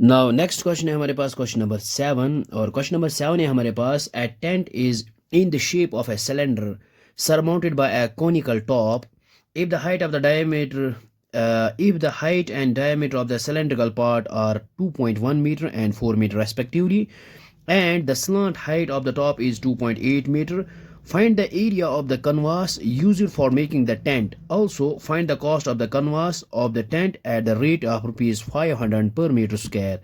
Now next question है हमारे पास question number 7 और क्वेश्चन नंबर 7 है हमारे पास a tent is in the shape of a cylinder surmounted by a conical top if the height of the diameter if the height and diameter of the cylindrical part are 2.1 meter and 4 meter respectively and the slant height of the top is 2.8 meter. Find the area of the canvas used for making the tent. Also, find the cost of the canvas of the tent at the rate of rupees 500 per meter square.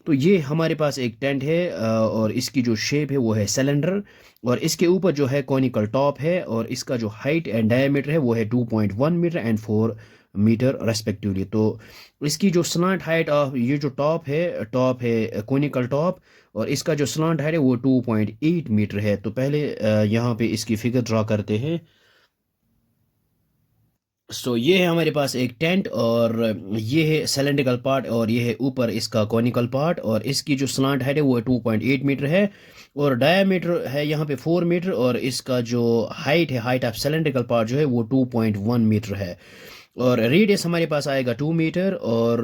तो ये हमारे पास एक tent है और इसकी जो shape है वो है सिलेंडर और इसके ऊपर जो है कॉनिकल टॉप है और इसका जो हाइट एंड डायमीटर है वो है 2.1 मीटर एंड 4 मीटर रेस्पेक्टिवली। तो इसकी जो स्लांट हाइट ऑफ ये जो टॉप है कोनिकल टॉप और इसका जो स्लांट हाइट है वो 2.8 मीटर है। तो पहले यहाँ पे इसकी फिगर ड्रा करते हैं। ये है हमारे पास एक टेंट और ये है सिलेंड्रिकल पार्ट और ये है ऊपर इसका कॉनिकल पार्ट और इसकी जो स्लांट हाइट है वो 2.8 मीटर है और डायामीटर है यहाँ पे 4 मीटर और इसका जो हाइट है हाइट ऑफ सिलेंड्रिकल पार्ट जो है वो 2.1 मीटर है और रेडियस हमारे पास आएगा 2 मीटर और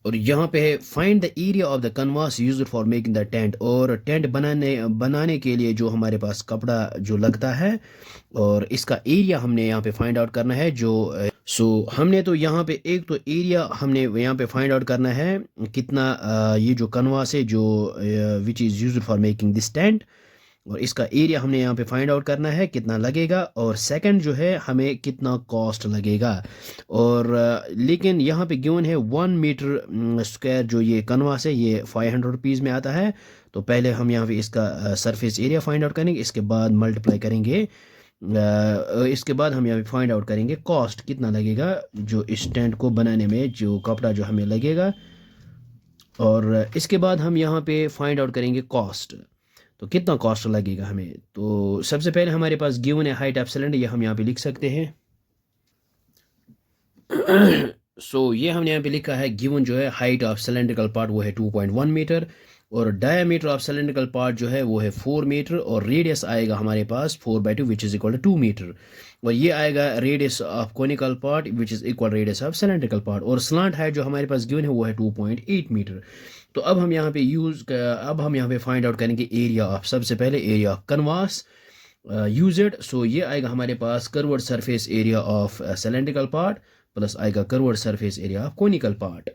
यहाँ पे है find the area of the canvas used for making the tent और टेंट बनाने के लिए जो हमारे पास कपड़ा जो लगता है और इसका एरिया हमने यहाँ पे फाइंड आउट करना है जो हमने तो यहाँ पे एक तो एरिया हमने यहाँ पे फाइंड आउट करना है कितना ये जो कनवास है जो which is used for making this tent और इसका एरिया हमने यहाँ पे फाइंड आउट करना है कितना लगेगा और सेकंड जो है हमें कितना कॉस्ट लगेगा और लेकिन यहाँ पे गिवन है 1 मीटर स्क्वायर जो ये कनवास है ये 500 रुपीज़ में आता है। तो पहले हम यहाँ पे इसका सरफेस एरिया फाइंड आउट करेंगे इसके बाद मल्टीप्लाई करेंगे इसके बाद हम यहाँ पे फाइंड आउट करेंगे कॉस्ट कितना लगेगा जो इस टेंट को बनाने में जो कपड़ा जो हमें लगेगा और इसके बाद हम यहाँ पे फाइंड आउट करेंगे कॉस्ट तो कितना कॉस्ट लगेगा हमें। तो सबसे पहले हमारे पास गिवन है हाइट ऑफ सिलेंडर ये हम यहाँ पे लिख सकते हैं। ये हमने यहाँ पे लिखा है गिवन जो है हाइट ऑफ सिलेंड्रिकल पार्ट वो है 2.1 मीटर और डायमीटर ऑफ सिलेंड्रिकल पार्ट जो है वो है 4 मीटर और रेडियस आएगा हमारे पास 4/2 which is equal to 2 metre और ये आएगा radius of conical part which is equal radius of cylindrical part और स्लांट हाइट जो हमारे पास गिवन है वो है 2.8 मीटर। तो अब हम यहाँ पे फाइंड आउट करेंगे एरिया ऑफ सबसे पहले एरिया ऑफ कनवास यूज्ड। ये आएगा हमारे पास curved surface area of cylindrical part plus आएगा curved surface area of conical part.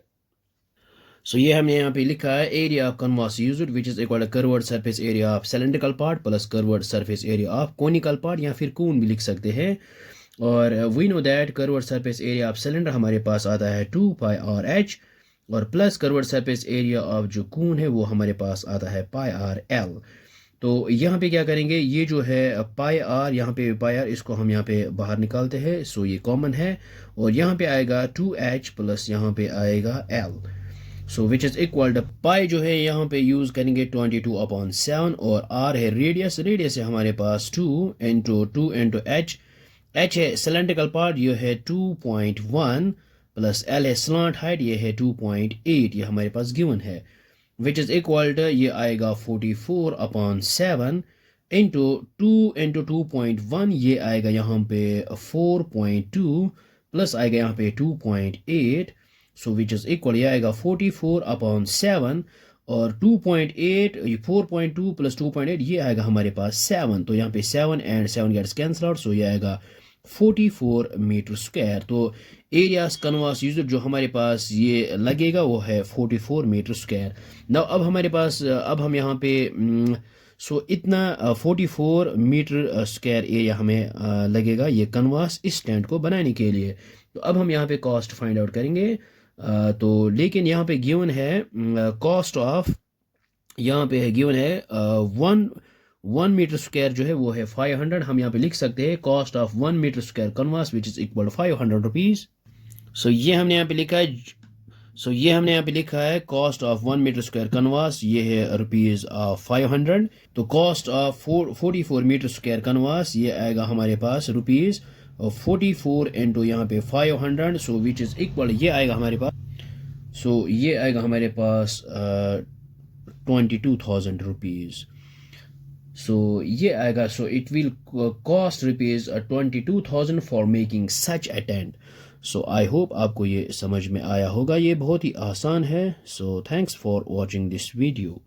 ये हमने यहाँ पे लिखा है area of canvas used which is equal to curved surface area of cylindrical part plus curved surface area of conical part या फिर cone भी लिख सकते हैं और we know that curved surface area of cylinder हमारे पास आता है 2πr/h और plus curved surface area of जो कोन है वो हमारे पास आता है πr/l। तो यहाँ पे क्या करेंगे ये जो है πr यहाँ पे πr इसको हम यहाँ पे बाहर निकालते हैं ये कॉमन है और यहाँ पे आएगा 2h प्लस यहाँ पे आएगा l which is equal to pi जो है यहाँ पे यूज करेंगे 22/7 और r है रेडियस है हमारे पास 2 इंटू h है सिलेंड्रिकल पार्ट ये है 2.1 प्लस l है स्लांट हाइट ये है 2.8 ये हमारे पास गिवन है विच इज इक्वल टू ये आएगा 44/7 इंटू 2 ये आएगा यहाँ पे 4.2 प्लस आएगा यहाँ पे 2.8 विच इज इक्वल ये आएगा 44/7 और 2.8 4.2 प्लस 2.8 ये आएगा हमारे पास 7 तो यहाँ पे 7 एंड 7 गेट्स कैंसल आउट ये आएगा 44 मीटर स्क्वायर। तो एरियाज कनवास यूज्ड जो हमारे पास ये लगेगा वो है 44 मीटर स्क्वायर। नाउ अब हमारे पास अब हम यहाँ पे इतना 44 मीटर स्क्वायर एरिया हमें लगेगा ये कनवास इस टेंट को बनाने के लिए। तो अब हम यहाँ पे कॉस्ट फाइंड आउट करेंगे तो लेकिन यहाँ पे गिवन है कॉस्ट ऑफ यहाँ पे है गिवन है 1 मीटर स्क्वायर जो है वो है 500 हम यहाँ पे लिख सकते हैं cost of 1 metre square canvas which is equal 500 rupees. ये हमने यहाँ पे लिखा है ये हमने यहाँ पे लिखा है cost of 1 metre square Kanwas ये है रुपीज़ 500। तो cost of 44 metre square Kanwas ये आएगा हमारे पास रुपीज़ 44 इंटू यहाँ पे 500 विच इज इक्वल ये आएगा हमारे पास ये आएगा हमारे पास 22,000 रुपीज़। ये आएगा it will cost rupees 22,000 for making such a tent. So I hope आपको ये समझ में आया होगा, ये बहुत ही आसान है। So thanks for watching this video.